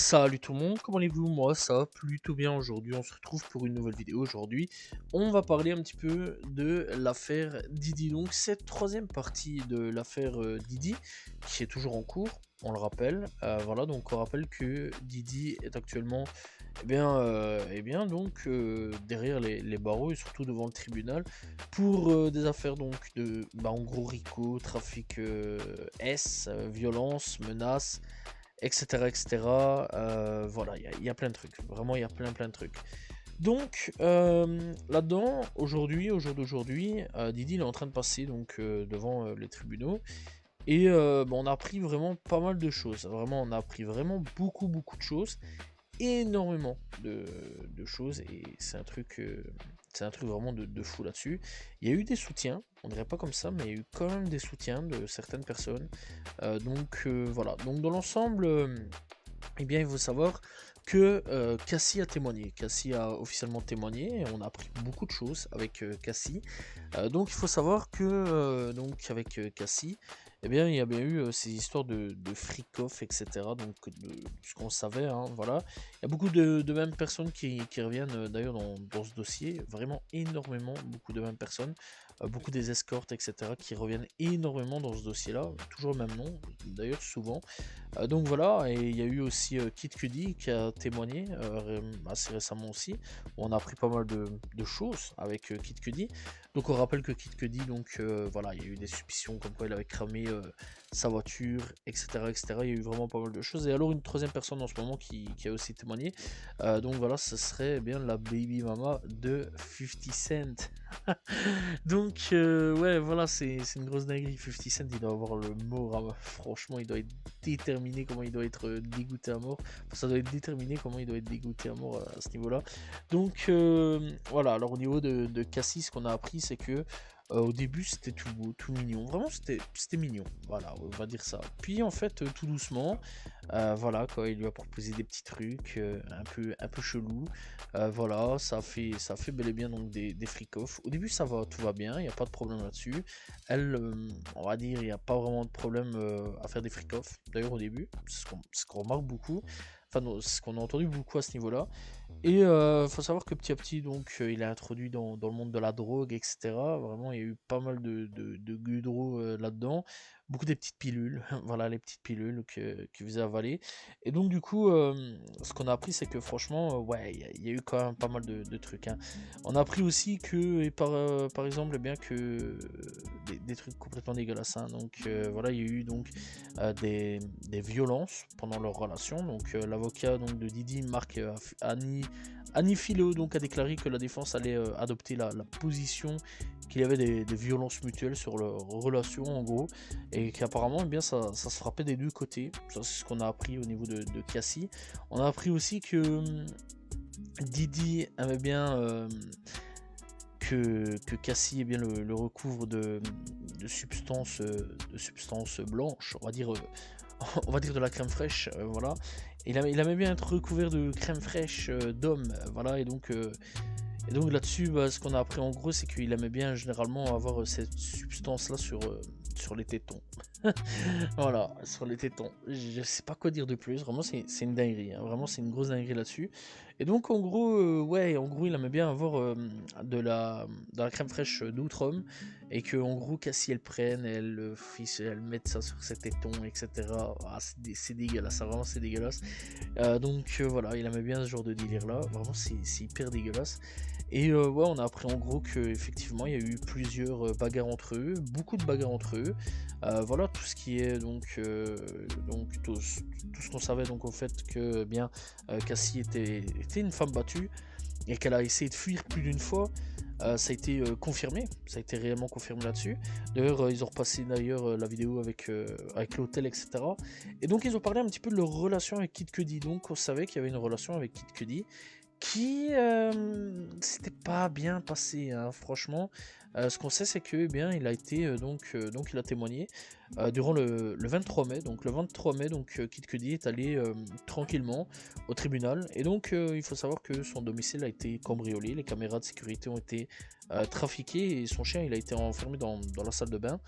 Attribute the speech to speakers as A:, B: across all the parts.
A: Salut tout le monde, comment allez-vous? Moi ça va plutôt bien aujourd'hui, on se retrouve pour une nouvelle vidéo aujourd'hui. On va parler un petit peu de l'affaire Didi, donc cette troisième partie de l'affaire Didi, qui est toujours en cours, on le rappelle. Voilà, donc on rappelle que Didi est actuellement donc derrière les barreaux et surtout devant le tribunal pour des affaires donc de en gros RICO, trafic violence, menaces, etc. etc. Voilà, il y a plein de trucs. Vraiment, il y a plein de trucs. Donc, là-dedans, aujourd'hui, au jour d'aujourd'hui, Didi il est en train de passer donc devant les tribunaux. Et on a appris vraiment pas mal de choses. Vraiment, on a appris vraiment beaucoup de choses. Énormément de choses. Et c'est un truc vraiment de fou là-dessus. Il y a eu des soutiens, on dirait pas comme ça, mais il y a eu quand même des soutiens de certaines personnes. Voilà. Donc dans l'ensemble, il faut savoir que Cassie a témoigné. Cassie a officiellement témoigné et on a appris beaucoup de choses avec Cassie. Donc il faut savoir que avec Cassie, il y a bien eu ces histoires de freak-off, etc. Donc de ce qu'on savait, hein, voilà. Il y a beaucoup de mêmes personnes qui reviennent d'ailleurs dans ce dossier, vraiment énormément, beaucoup de mêmes personnes, beaucoup des escortes, etc. qui reviennent énormément dans ce dossier-là, toujours le même nom, d'ailleurs souvent. Donc voilà, et il y a eu aussi Kid Cudi qui a témoigné assez récemment aussi. On a appris pas mal de choses avec Kid Cudi. Donc on rappelle que Kid Cudi, voilà, il y a eu des suspicions comme quoi il avait cramé sa voiture, etc., etc. Il y a eu vraiment pas mal de choses. Et alors une troisième personne en ce moment qui a aussi témoigné. Donc voilà, ce serait bien la baby mama de 50 Cent. Donc ouais, voilà, c'est une grosse dinguerie. 50 Cent, il doit avoir le mot, hein, franchement, il doit être déterminé comment il doit être dégoûté à mort. Enfin, ça doit être déterminé comment il doit être dégoûté à mort à ce niveau-là. Donc voilà, alors au niveau de Cassis, ce qu'on a appris, c'est que au début c'était tout beau, tout mignon, vraiment c'était mignon, voilà, on va dire ça. Puis en fait, tout doucement, voilà, quoi, il lui a proposé des petits trucs un peu chelous, voilà, ça fait bel et bien donc des freak-off. Au début ça va, tout va bien, il n'y a pas de problème là-dessus. Elle, on va dire, il n'y a pas vraiment de problème à faire des freak-off, d'ailleurs au début, c'est ce qu'on remarque beaucoup, enfin non, ce qu'on a entendu beaucoup à ce niveau-là. Et faut savoir que petit à petit, donc, il est introduit dans le monde de la drogue, etc. Vraiment, il y a eu pas mal de goudreau là-dedans. Beaucoup des petites pilules, voilà, les petites pilules qu'il faisait avaler. Et donc, du coup, ce qu'on a appris, c'est que franchement, ouais, il y a eu quand même pas mal de trucs, hein. On a appris aussi que, et par exemple, eh bien que des trucs complètement dégueulasses, hein. Donc, voilà, il y a eu donc des violences pendant leur relation. Donc, l'avocat donc de Didi, Marc Annie Philo, donc a déclaré que la défense allait adopter la position qu'il y avait des violences mutuelles sur leur relation en gros, et qu'apparemment ça se frappait des deux côtés. Ça c'est ce qu'on a appris au niveau de Cassie. On a appris aussi que Didi aimait bien que Cassie le recouvre de substances blanches, on va dire de la crème fraîche, voilà. Il aimait bien être recouvert de crème fraîche d'homme, voilà, et donc là-dessus, ce qu'on a appris en gros, c'est qu'il aimait bien généralement avoir cette substance-là sur les tétons. Voilà, sur les tétons. Je sais pas quoi dire de plus, vraiment c'est une dinguerie, hein. Vraiment c'est une grosse dinguerie là-dessus. Et donc en gros, ouais, en gros il aimait bien avoir de la crème fraîche d'outre-homme, et que en gros Cassie elle prenne, elle mette ça sur ses tétons, etc. Ah, c'est dégueulasse, hein, vraiment c'est dégueulasse. Voilà, il aimait bien ce genre de délire là, vraiment c'est hyper dégueulasse. Et ouais, on a appris en gros que effectivement il y a eu plusieurs bagarres entre eux, beaucoup de bagarres entre eux. Voilà tout ce qui est tout ce qu'on savait donc au fait que Cassie était une femme battue et qu'elle a essayé de fuir plus d'une fois. Ça a été confirmé, ça a été réellement confirmé là-dessus. D'ailleurs, ils ont repassé la vidéo avec l'hôtel, etc. Et donc, ils ont parlé un petit peu de leur relation avec Kid Cudi. Donc, on savait qu'il y avait une relation avec Kid Cudi qui s'était pas bien passé, hein, franchement. Ce qu'on sait, c'est que il a été il a témoigné durant le 23 mai. Donc le 23 mai, Kid Cudi est allé tranquillement au tribunal, et donc il faut savoir que son domicile a été cambriolé, les caméras de sécurité ont été trafiquées, et son chien il a été enfermé dans la salle de bain.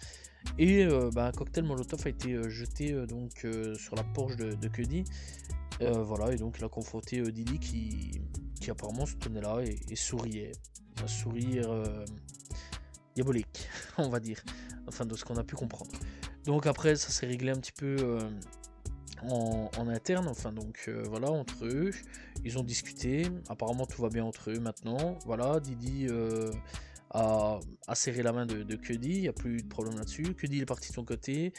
A: Et un cocktail Molotov a été jeté sur la porche de Cudi. Voilà, et donc il a confronté Didi qui apparemment se tenait là et souriait. Un sourire diabolique, on va dire. Enfin, de ce qu'on a pu comprendre. Donc après, ça s'est réglé un petit peu en interne. Enfin, donc voilà, entre eux. Ils ont discuté. Apparemment, tout va bien entre eux maintenant. Voilà, Didi a serré la main de Cuddy. Il n'y a plus de problème là-dessus. Cuddy est parti de son côté.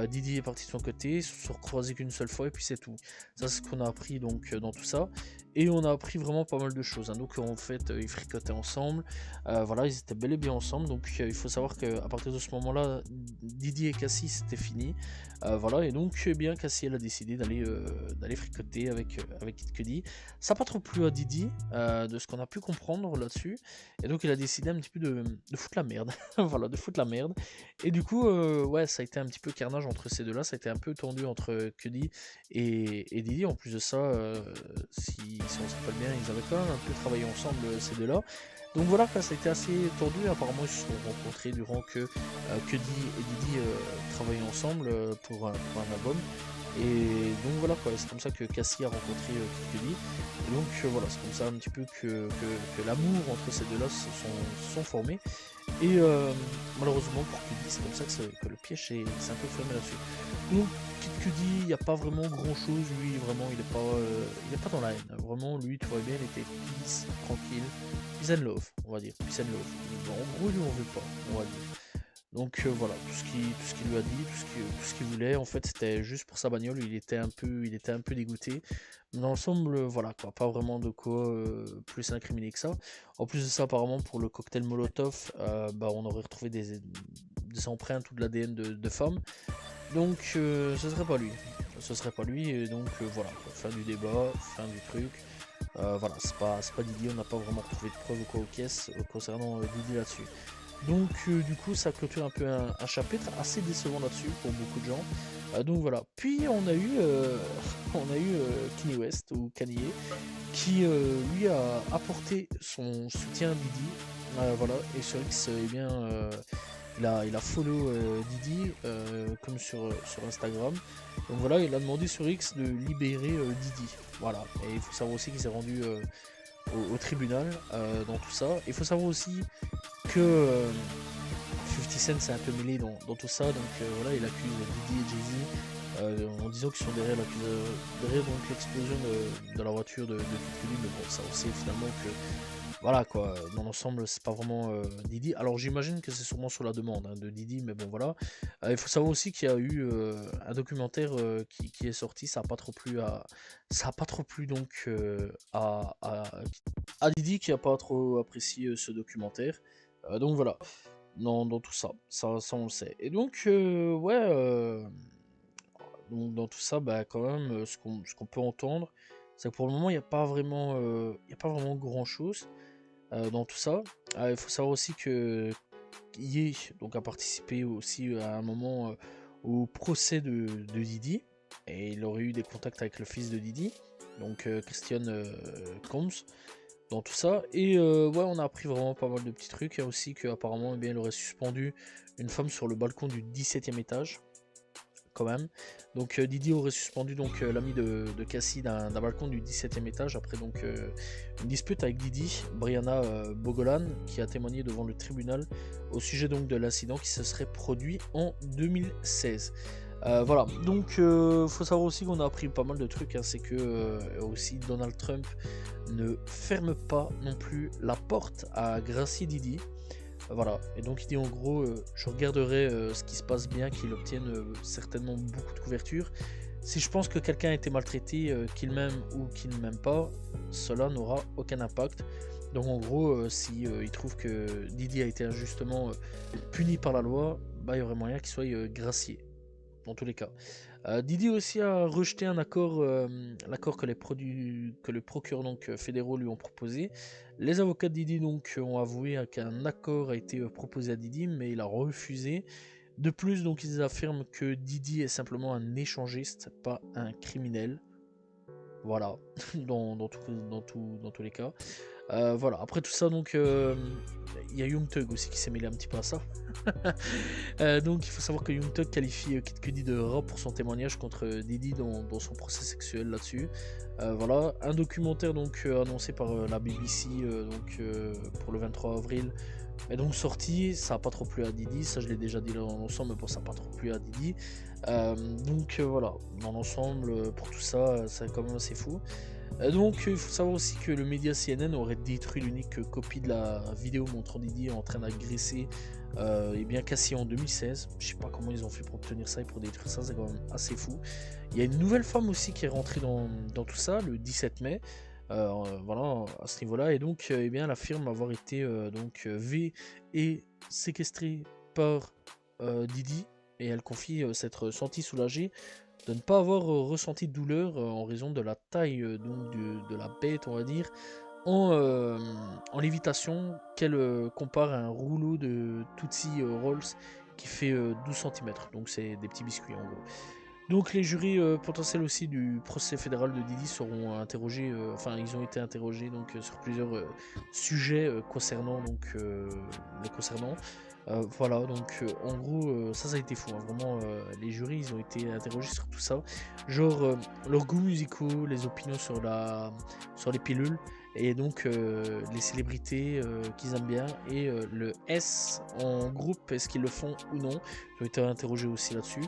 A: Didi est parti de son côté. Ils se sont recroisés qu'une seule fois et puis c'est tout. Ça, c'est ce qu'on a appris donc dans tout ça. Et on a appris vraiment pas mal de choses. Hein. Donc en fait, ils fricotaient ensemble. Voilà, ils étaient bel et bien ensemble. Donc il faut savoir qu'à partir de ce moment-là, Didi et Cassie, c'était fini. Voilà, et donc eh bien Cassie, elle a décidé d'aller fricoter avec Kid Cudi. Ça n'a pas trop plu à Didi, de ce qu'on a pu comprendre là-dessus. Et donc il a décidé un petit peu de foutre la merde. Voilà, de foutre la merde. Et du coup, ouais, ça a été un petit peu carnage entre ces deux-là. Ça a été un peu tendu entre Cudi et Didi. En plus de ça, si on se rappelle bien, ils avaient quand même un peu travaillé ensemble, ces deux-là. Donc voilà, ça a été assez tendu. Apparemment, ils se sont rencontrés durant que Cudi et Didi travaillaient ensemble pour un album. Et donc voilà quoi, c'est comme ça que Cassie a rencontré Kid Cudi. Et donc voilà, c'est comme ça un petit peu que l'amour entre ces deux-là se sont formés. Et malheureusement pour Cudi, c'est comme ça que le piège s'est un peu fermé là-dessus. Donc Kid Cudi, il n'y a pas vraiment grand-chose, lui vraiment il est pas dans la haine. Vraiment, lui, tu vois bien, il était peace, tranquille, peace and love, on va dire, peace and love. Bon, en gros, lui, on veut pas, on va dire. Donc voilà, tout ce qu'il lui a dit, tout ce qu'il voulait, en fait, c'était juste pour sa bagnole. Il était un peu dégoûté. Mais dans l'ensemble, voilà quoi, pas vraiment de quoi plus incriminer que ça. En plus de ça, apparemment, pour le cocktail Molotov, bah, on aurait retrouvé des empreintes ou de l'ADN de femmes. Donc ce serait pas lui. Ce serait pas lui, et donc voilà, quoi, fin du débat, fin du truc. Voilà, c'est pas Didi, on n'a pas vraiment retrouvé de preuves ou quoi aux caisses concernant Didi là-dessus. Donc du coup ça clôture un peu un chapitre assez décevant là-dessus pour beaucoup de gens. Donc voilà. Puis on a eu Kanye West ou Kanye qui lui a apporté son soutien à Didi. Voilà. Et sur X, eh bien il a follow Didi comme sur Instagram. Donc voilà, il a demandé sur X de libérer Didi. Voilà. Et il faut savoir aussi qu'il s'est rendu au tribunal dans tout ça. Il faut savoir aussi que 50 Cent s'est un peu mêlé dans tout ça, donc voilà, il accuse Diddy et Jay-Z en disant qu'ils sont derrière donc l'explosion de la voiture de Kid Cudi, mais bon, ça aussi finalement que voilà quoi, dans l'ensemble c'est pas vraiment Diddy. Alors j'imagine que c'est sûrement sur la demande de Diddy, mais bon voilà. Il faut savoir aussi qu'il y a eu un documentaire qui est sorti, ça a pas trop plu donc à Diddy qui a pas trop apprécié ce documentaire. Donc voilà, dans tout ça, ça on le sait. Et donc, ouais, donc dans tout ça, bah, quand même, ce qu'on peut entendre, c'est que pour le moment, il y a pas vraiment grand-chose dans tout ça. Il faut savoir aussi que Ye donc, a participé aussi à un moment au procès de Didi, et il aurait eu des contacts avec le fils de Didi, donc Christian Combs dans tout ça. Et ouais, on a appris vraiment pas mal de petits trucs. Il y a aussi qu'apparemment, eh bien, il aurait suspendu une femme sur le balcon du 17e étage, quand même. Donc Didi aurait suspendu donc l'ami de Cassie d'un balcon du 17e étage après donc une dispute avec Didi, Brianna Bogolan, qui a témoigné devant le tribunal au sujet donc de l'incident qui se serait produit en 2016. Voilà, donc faut savoir aussi qu'on a appris pas mal de trucs, hein. C'est que aussi Donald Trump ne ferme pas non plus la porte à gracier Didi. Voilà, et donc il dit en gros, je regarderai ce qui se passe bien, qu'il obtienne certainement beaucoup de couverture. Si je pense que quelqu'un a été maltraité, qu'il m'aime ou qu'il ne m'aime pas, cela n'aura aucun impact. Donc en gros, si il trouve que Didi a été injustement puni par la loi, bah, il y aurait moyen qu'il soit gracié, dans tous les cas. Didi aussi a rejeté l'accord que les procureurs donc, fédéraux lui ont proposé. Les avocats de Didi donc, ont avoué qu'un accord a été proposé à Didi, mais il a refusé. De plus, donc, ils affirment que Didi est simplement un échangiste, pas un criminel. Voilà, dans tous les cas. Voilà. Après tout ça, donc, il y a Young Thug aussi qui s'est mêlé un petit peu à ça. Donc il faut savoir que Young Thug qualifie Kid Cudi de rat pour son témoignage contre Diddy dans son procès sexuel là-dessus. Voilà, un documentaire donc annoncé par la BBC pour le 23 avril est donc sorti. Ça n'a pas trop plu à Diddy, ça je l'ai déjà dit dans l'ensemble, mais bon, ça n'a pas trop plu à Diddy. Voilà, dans l'ensemble, pour tout ça, c'est quand même assez fou. Donc il faut savoir aussi que le média CNN aurait détruit l'unique copie de la vidéo montrant Diddy en train d'agresser et bien Cassie en 2016. Je sais pas comment ils ont fait pour obtenir ça et pour détruire ça, c'est quand même assez fou. Il y a une nouvelle femme aussi qui est rentrée dans tout ça le 17 mai. Voilà, à ce niveau-là, et donc eh bien, elle affirme avoir été V et séquestrée par Diddy, et elle confie s'être sentie soulagée de ne pas avoir ressenti de douleur en raison de la taille de la bête, on va dire, en lévitation, qu'elle compare à un rouleau de Tootsie Rolls qui fait 12 cm. Donc c'est des petits biscuits en gros. Donc les jurys potentiels aussi du procès fédéral de Diddy seront interrogés, ils ont été interrogés sur plusieurs sujets les concernant. Voilà, en gros, ça a été fou, hein, vraiment, les jurys, ils ont été interrogés sur tout ça, genre leurs goûts musicaux, les opinions sur les pilules, et donc les célébrités qu'ils aiment bien, et le S en groupe, est-ce qu'ils le font ou non, ils ont été interrogés aussi là-dessus.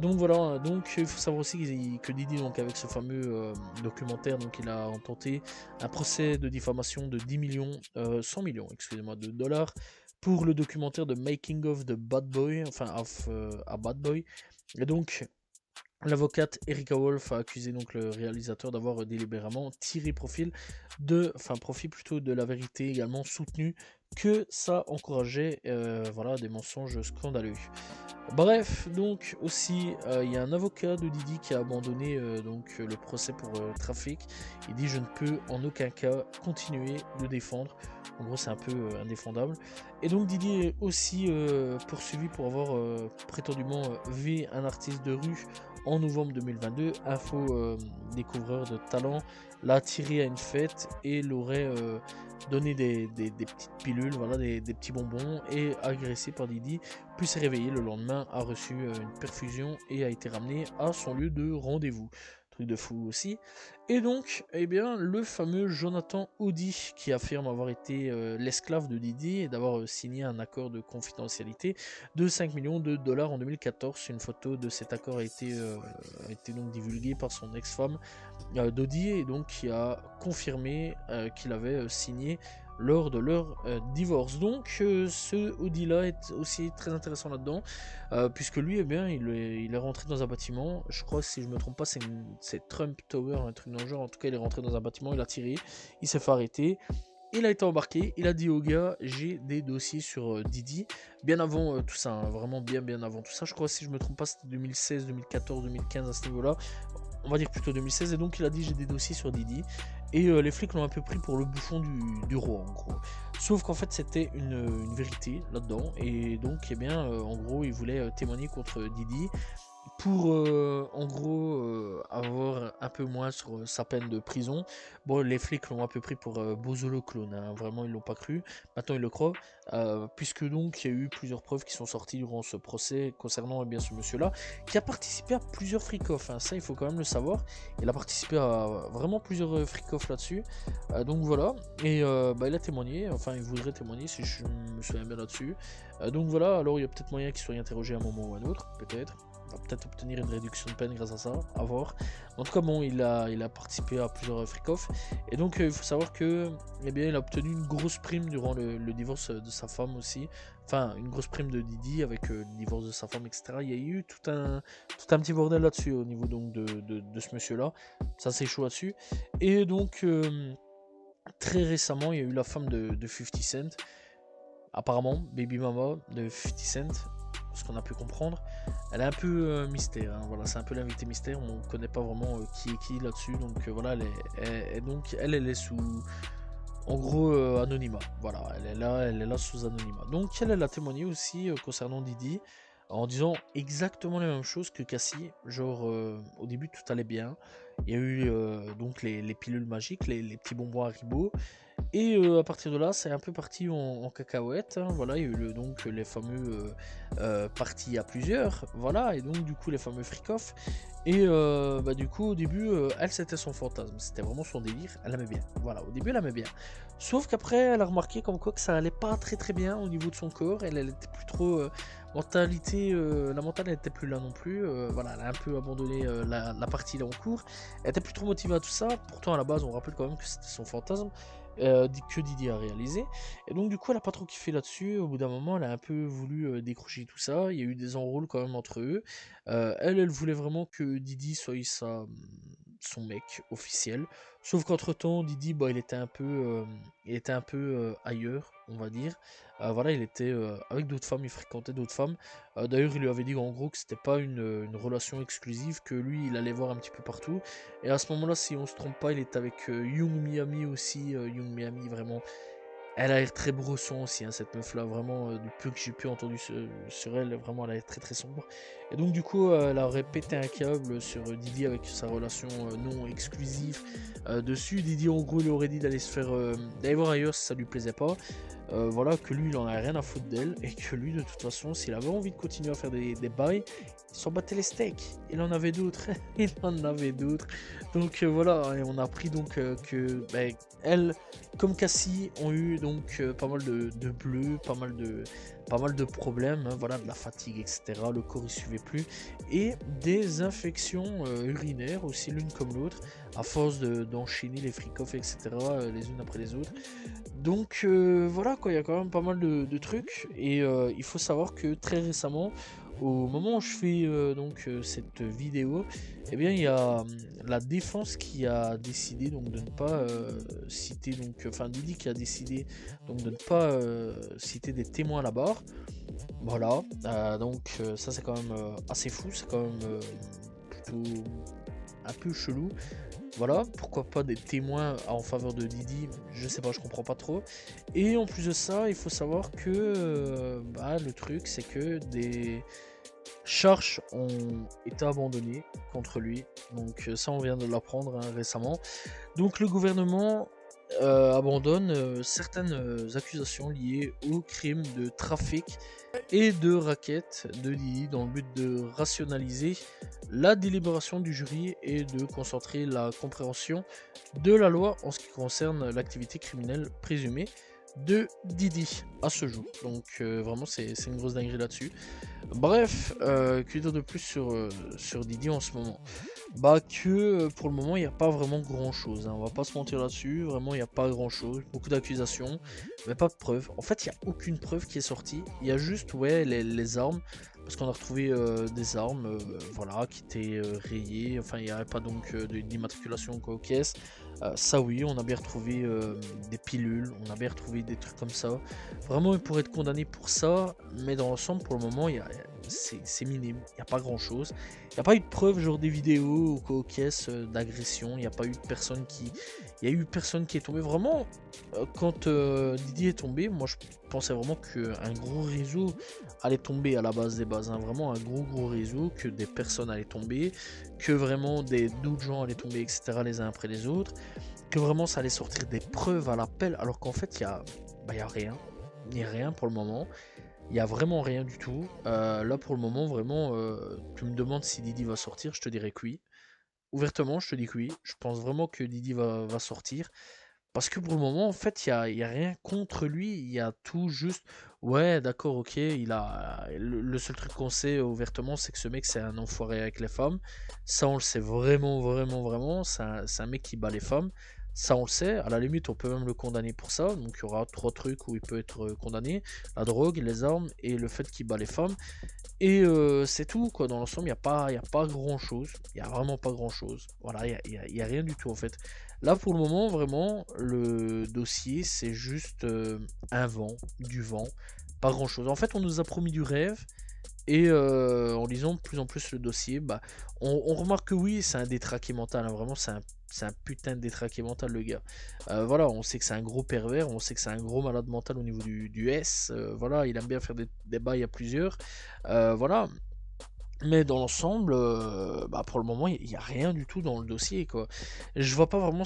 A: Donc voilà, donc il faut savoir aussi que Diddy, donc avec ce fameux documentaire, donc il a tenté un procès de diffamation de 10 millions, 100 millions, excusez-moi, de dollars pour le documentaire de Making of the Bad Boy, a Bad Boy. Et donc l'avocate Erica Wolf a accusé donc le réalisateur d'avoir délibérément tiré profit de la vérité, également soutenu que ça encourageait des mensonges scandaleux. Bref, donc aussi il y a un avocat de Diddy qui a abandonné le procès pour trafic. Il dit je ne peux en aucun cas continuer de défendre. En gros c'est un peu indéfendable. Et donc Diddy est aussi poursuivi pour avoir prétendument vu un artiste de rue en novembre 2022. Info découvreur de talent l'a attiré à une fête et l'aurait donné des petites pilules, voilà, des petits bonbons, et agressé par Diddy, puis s'est réveillé le lendemain, a reçu une perfusion et a été ramené à son lieu de rendez-vous. Truc de fou aussi. Et donc, eh bien, le fameux Jonathan Audi, qui affirme avoir été l'esclave de Diddy et d'avoir signé un accord de confidentialité de 5 millions de dollars en 2014. Une photo de cet accord a été donc divulguée par son ex-femme Dodie, et donc qui a confirmé qu'il avait signé lors de leur divorce. Donc ce Audi là est aussi très intéressant là-dedans, puisque lui, eh bien, il est rentré dans un bâtiment, je crois, si je me trompe pas, c'est Trump Tower, un truc dans le genre. En tout cas, il est rentré dans un bâtiment, il a tiré, il s'est fait arrêter. Il a été embarqué, il a dit au gars, j'ai des dossiers sur Diddy, bien avant tout ça, hein, vraiment bien avant tout ça. Je crois, si je me trompe pas, c'était 2016, 2014, 2015 à ce niveau-là. On va dire plutôt 2016, et donc il a dit j'ai des dossiers sur Diddy, et les flics l'ont un peu pris pour le bouffon du roi en gros. Sauf qu'en fait c'était une vérité là-dedans, et donc eh bien en gros il voulait témoigner contre Diddy pour avoir un peu moins sur sa peine de prison. Bon, les flics l'ont un peu pris pour Bozo le clone, hein. Vraiment ils l'ont pas cru, maintenant ils le croient, puisque donc il y a eu plusieurs preuves qui sont sorties durant ce procès concernant bien ce monsieur là, qui a participé à plusieurs freak-off, hein. Ça il faut quand même le savoir, il a participé à vraiment plusieurs freak-off là-dessus. Donc voilà, et il a témoigné, enfin il voudrait témoigner si je me souviens bien là-dessus. Donc voilà, alors il y a peut-être moyen qu'il soit interrogé à un moment ou à un autre, peut-être. On va peut-être obtenir une réduction de peine grâce à ça, à voir. En tout cas, bon, il a participé à plusieurs freak-off. Et donc, il faut savoir que, eh bien, il a obtenu une grosse prime durant le divorce de sa femme aussi. Enfin, une grosse prime de Diddy avec le divorce de sa femme, etc. Il y a eu tout un petit bordel là-dessus au niveau donc de ce monsieur-là. Ça, c'est chaud là-dessus. Et donc, très récemment, il y a eu la femme de 50 Cent. Apparemment, Baby Mama de 50 Cent, ce qu'on a pu comprendre, elle est un peu mystère, hein. Voilà, c'est un peu l'invité mystère, on ne connaît pas vraiment qui est qui là-dessus, donc voilà, elle est sous, en gros, anonymat, voilà, elle est là sous anonymat. Donc elle a témoigné aussi concernant Diddy, en disant exactement les mêmes choses que Cassie, genre au début tout allait bien, il y a eu donc les pilules magiques, les petits bonbons Haribo, Et à partir de là, c'est un peu parti en cacahuète, hein, voilà, il y a eu donc les fameux parties à plusieurs, voilà, et donc du coup les fameux freak-off. Et bah, du coup, au début, elle, c'était son fantasme, c'était vraiment son délire, elle aimait bien, voilà, au début, elle aimait bien. Sauf qu'après, elle a remarqué comme quoi que ça allait pas très très bien au niveau de son corps, elle était plus trop... mentalité, la mentale, elle était plus là non plus, voilà, elle a un peu abandonné la partie là en cours, elle était plus trop motivée à tout ça, pourtant à la base, on rappelle quand même que c'était son fantasme, que Didi a réalisé. Et donc du coup elle a pas trop kiffé là-dessus, au bout d'un moment elle a un peu voulu décrocher tout ça, il y a eu des enrôles quand même entre eux. Elle voulait vraiment que Didi soit son mec officiel, sauf qu'entre temps Didi bah, il était un peu ailleurs on va dire. Voilà, il était avec d'autres femmes, il fréquentait d'autres femmes. D'ailleurs il lui avait dit en gros que c'était pas une relation exclusive, que lui il allait voir un petit peu partout. Et à ce moment-là, si on se trompe pas, il est avec Young Miami aussi. Young Miami, vraiment, elle a l'air très brosson aussi, hein, cette meuf-là. Vraiment, du peu que j'ai pu entendre sur elle, vraiment, elle a l'air très très sombre. Et donc, du coup, elle aurait pété un câble sur Didi avec sa relation non exclusive dessus. Didi, en gros, il aurait dit d'aller se faire. D'aller voir ailleurs si ça lui plaisait pas. Voilà, que lui, il en a rien à foutre d'elle. Et que lui, de toute façon, s'il avait envie de continuer à faire des bails, il s'en battait les steaks. Il en avait d'autres. Il en avait d'autres. Donc voilà, et on a appris donc que ben, elle, comme Cassie, ont eu donc pas mal de bleus, pas mal de problèmes, hein, voilà, de la fatigue, etc. Le corps il suivait plus. Et des infections urinaires aussi l'une comme l'autre, à force d'enchaîner les freak-off, etc. Les unes après les autres. Donc voilà quoi, il y a quand même pas mal de trucs. Et il faut savoir que très récemment, au moment où je fais cette vidéo, eh bien il y a la défense qui a décidé donc de ne pas citer donc enfin Didi qui a décidé donc de ne pas citer des témoins à la barre. Voilà, ça c'est quand même assez fou, c'est quand même plutôt un peu chelou. Voilà, pourquoi pas des témoins en faveur de Didi, je sais pas, je comprends pas trop. Et en plus de ça, il faut savoir que le truc c'est que des charges ont été abandonnées contre lui. Donc ça on vient de l'apprendre hein, récemment. Donc le gouvernement abandonne certaines accusations liées au crime de trafic et de racket de Didi dans le but de rationaliser la délibération du jury et de concentrer la compréhension de la loi en ce qui concerne l'activité criminelle présumée de Didi à ce jour. Donc vraiment c'est une grosse dinguerie là-dessus. Bref, que dire de plus sur Didi en ce moment? Bah que pour le moment il n'y a pas vraiment grand chose, hein. On va pas se mentir là-dessus, vraiment il n'y a pas grand chose, beaucoup d'accusations, mais pas de preuves. En fait il n'y a aucune preuve qui est sortie, il y a juste ouais les armes, parce qu'on a retrouvé des armes voilà, qui étaient rayées, enfin il n'y avait pas donc d'immatriculation quoi aux caisses. Ça oui, on a bien retrouvé des pilules, on a bien retrouvé des trucs comme ça. Vraiment il pourrait être condamné pour ça, mais dans l'ensemble pour le moment c'est minime, il n'y a pas grand chose. Il n'y a pas eu de preuves, genre des vidéos ou aux caisses d'agression. Il n'y a pas eu de personne qui. Il y a eu personne qui est tombée. Vraiment, quand Didi est tombé, moi je pensais vraiment qu'un gros réseau allait tomber à la base des bases. Hein. Vraiment un gros réseau, que des personnes allaient tomber, que vraiment d'autres gens allaient tomber, etc. les uns après les autres. Que vraiment ça allait sortir des preuves à l'appel, alors qu'en fait il y a rien. Il n'y a rien pour le moment. Il n'y a vraiment rien du tout. Là, pour le moment, vraiment, tu me demandes si Didi va sortir, je te dirais que oui. Ouvertement, je te dis que oui. Je pense vraiment que Didi va sortir. Parce que pour le moment, en fait, il y a rien contre lui. Il y a tout juste. Ouais, d'accord, ok. Le seul truc qu'on sait ouvertement, c'est que ce mec, c'est un enfoiré avec les femmes. Ça, on le sait vraiment. C'est un mec qui bat les femmes. Ça, on le sait. À la limite, on peut même le condamner pour ça. Donc, il y aura trois trucs où il peut être condamné: la drogue, les armes et le fait qu'il bat les femmes. Et c'est tout, quoi. Dans l'ensemble, il y a pas grand-chose. Il y a vraiment pas grand-chose. Voilà, il y a rien du tout, en fait. Là, pour le moment, vraiment, le dossier, c'est juste un vent, du vent, pas grand-chose. En fait, on nous a promis du rêve, et en lisant de plus en plus le dossier, bah, on remarque que oui, c'est un détraqué mental, hein. Vraiment, c'est un putain de détraqué mental, le gars. Voilà, on sait que c'est un gros pervers, on sait que c'est un gros malade mental au niveau du S. Voilà, il aime bien faire des bails à plusieurs. Voilà, Mais dans l'ensemble, bah, pour le moment, il y a rien du tout dans le dossier, quoi. Je vois pas vraiment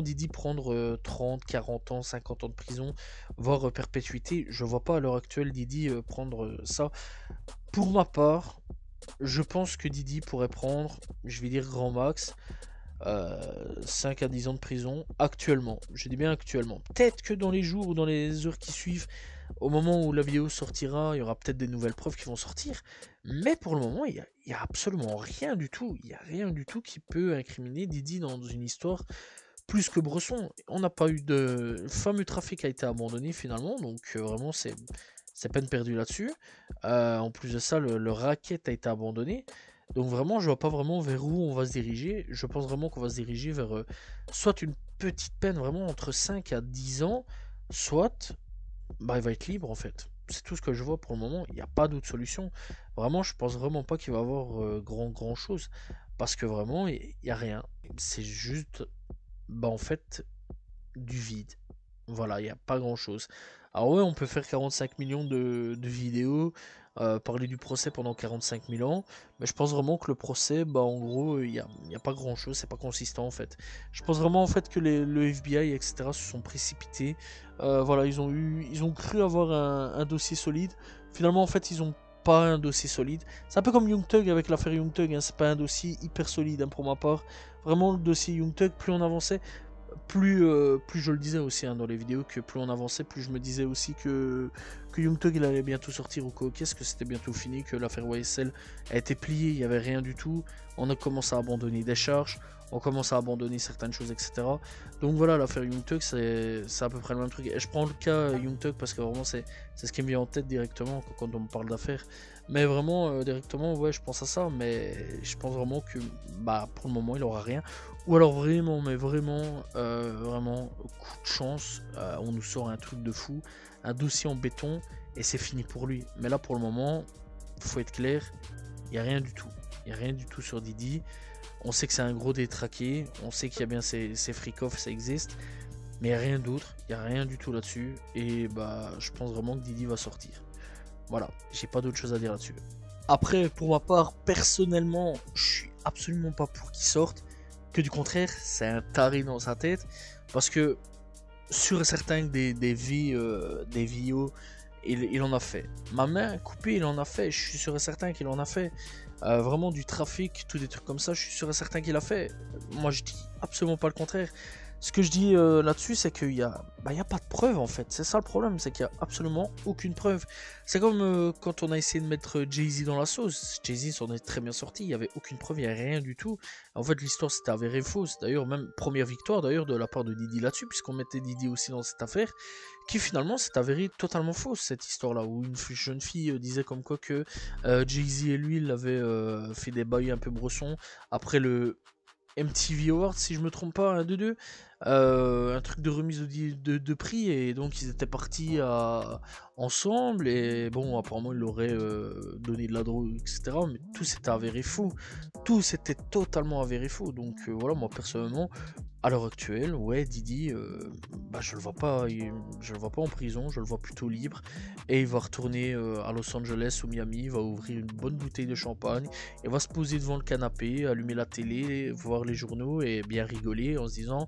A: Didi prendre 30, 40 ans, 50 ans de prison, voire perpétuité. Je vois pas à l'heure actuelle Didi prendre ça. Pour ma part, je pense que Didi pourrait prendre, je vais dire grand max, 5 à 10 ans de prison actuellement. Je dis bien actuellement. Peut-être que dans les jours ou dans les heures qui suivent, au moment où la vidéo sortira, il y aura peut-être des nouvelles preuves qui vont sortir. Mais pour le moment, il y a absolument rien du tout. Il n'y a rien du tout qui peut incriminer Didi dans une histoire plus que Bresson. On n'a pas eu de... Le fameux trafic a été abandonné finalement, donc vraiment c'est peine perdue là-dessus. En plus de ça, le racket a été abandonné. Donc vraiment, je vois pas vraiment vers où on va se diriger. Je pense vraiment qu'on va se diriger vers soit une petite peine vraiment entre 5 à 10 ans, soit bah, il va être libre en fait. C'est tout ce que je vois pour le moment. Il n'y a pas d'autre solution. Vraiment, je pense vraiment pas qu'il va y avoir grand chose. Parce que vraiment, il n'y a rien. C'est juste, bah en fait, du vide. Voilà, il n'y a pas grand chose. Alors ouais, on peut faire 45 millions de vidéos, parler du procès pendant 45 000 ans, mais je pense vraiment que le procès, bah en gros, il y a pas grand chose, c'est pas consistant en fait. Je pense vraiment en fait que le FBI, etc. se sont précipités. Voilà, ils ont cru avoir un dossier solide. Finalement, en fait, ils ont pas un dossier solide. C'est un peu comme Young Thug avec l'affaire Young Thug, hein, c'est pas un dossier hyper solide hein, pour ma part. Vraiment, le dossier Young Thug, plus on avançait, plus je le disais aussi hein, dans les vidéos, que plus on avançait, plus je me disais aussi que Young Thug il allait bientôt sortir au coquet, que c'était bientôt fini, que l'affaire YSL a été pliée, il n'y avait rien du tout. On a commencé à abandonner des charges, on commence à abandonner certaines choses, etc. Donc voilà, l'affaire Young Thug, c'est à peu près le même truc. Et je prends le cas Young Thug parce que vraiment c'est ce qui me vient en tête directement quand on me parle d'affaires. Mais vraiment, directement, ouais, je pense à ça, mais je pense vraiment que bah, pour le moment, il aura rien. Ou alors vraiment, mais vraiment, vraiment, coup de chance, on nous sort un truc de fou, un dossier en béton, et c'est fini pour lui. Mais là, pour le moment, faut être clair, il n'y a rien du tout. Il n'y a rien du tout sur Didi. On sait que c'est un gros détraqué, on sait qu'il y a bien ces freak-off, ça existe, mais il n'y a rien d'autre, il n'y a rien du tout là-dessus, et bah, je pense vraiment que Didi va sortir. Voilà, j'ai pas d'autre chose à dire là-dessus. Après, pour ma part, personnellement, je suis absolument pas pour qu'il sorte. Que du contraire, c'est un taré dans sa tête. Parce que, sûr et certain que des VO, il en a fait. Ma main coupée, il en a fait. Je suis sûr et certain qu'il en a fait. Vraiment du trafic, tous des trucs comme ça, je suis sûr et certain qu'il a fait. Moi, je dis absolument pas le contraire. Ce que je dis là-dessus, c'est qu'il y a, bah, y a pas de preuve en fait. C'est ça le problème, c'est qu'il y a absolument aucune preuve. C'est comme quand on a essayé de mettre Jay-Z dans la sauce. Jay-Z s'en est très bien sorti, il n'y avait aucune preuve, il n'y avait rien du tout. En fait, l'histoire s'était avérée fausse. D'ailleurs, même première victoire d'ailleurs de la part de Didi là-dessus, puisqu'on mettait Didi aussi dans cette affaire, qui finalement s'est avérée totalement fausse cette histoire-là, où une jeune fille disait comme quoi que Jay-Z et lui, il avait fait des bails un peu brossons après le MTV Awards, si je me trompe pas, un de deux. Un truc de remise de prix, et donc ils étaient partis ensemble, et bon, apparemment il aurait donné de la drogue, etc. Mais tout s'était avéré faux. Tout s'était totalement avéré faux. Donc voilà, moi personnellement, à l'heure actuelle, ouais, Didi, bah, je le vois pas en prison, je le vois plutôt libre, et il va retourner à Los Angeles ou Miami, il va ouvrir une bonne bouteille de champagne, il va se poser devant le canapé, allumer la télé, voir les journaux et bien rigoler en se disant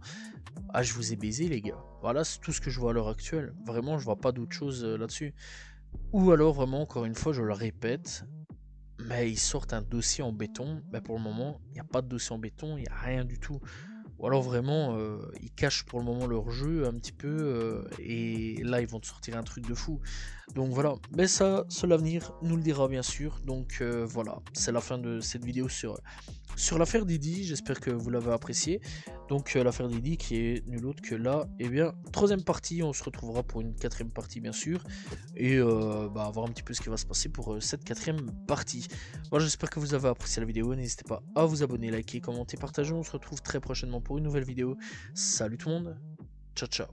A: ah, je vous ai baisé les gars. Voilà, c'est tout ce que je vois à l'heure actuelle. Vraiment, je vois pas d'autre chose là-dessus. Ou alors vraiment, encore une fois, je le répète, mais ils sortent un dossier en béton. Mais pour le moment, il n'y a pas de dossier en béton, il n'y a rien du tout. Ou alors vraiment, ils cachent pour le moment leur jeu un petit peu, et là ils vont te sortir un truc de fou. Donc voilà, mais ça, seul l'avenir nous le dira bien sûr. Donc voilà, c'est la fin de cette vidéo sur l'affaire Didi. J'espère que vous l'avez apprécié. Donc l'affaire Didi qui est nul autre que là, et bien troisième partie, on se retrouvera pour une quatrième partie bien sûr, et bah, voir un petit peu ce qui va se passer pour cette quatrième partie. Voilà, j'espère que vous avez apprécié la vidéo. N'hésitez pas à vous abonner, liker, commenter, partager. On se retrouve très prochainement pour une nouvelle vidéo. Salut tout le monde, ciao ciao.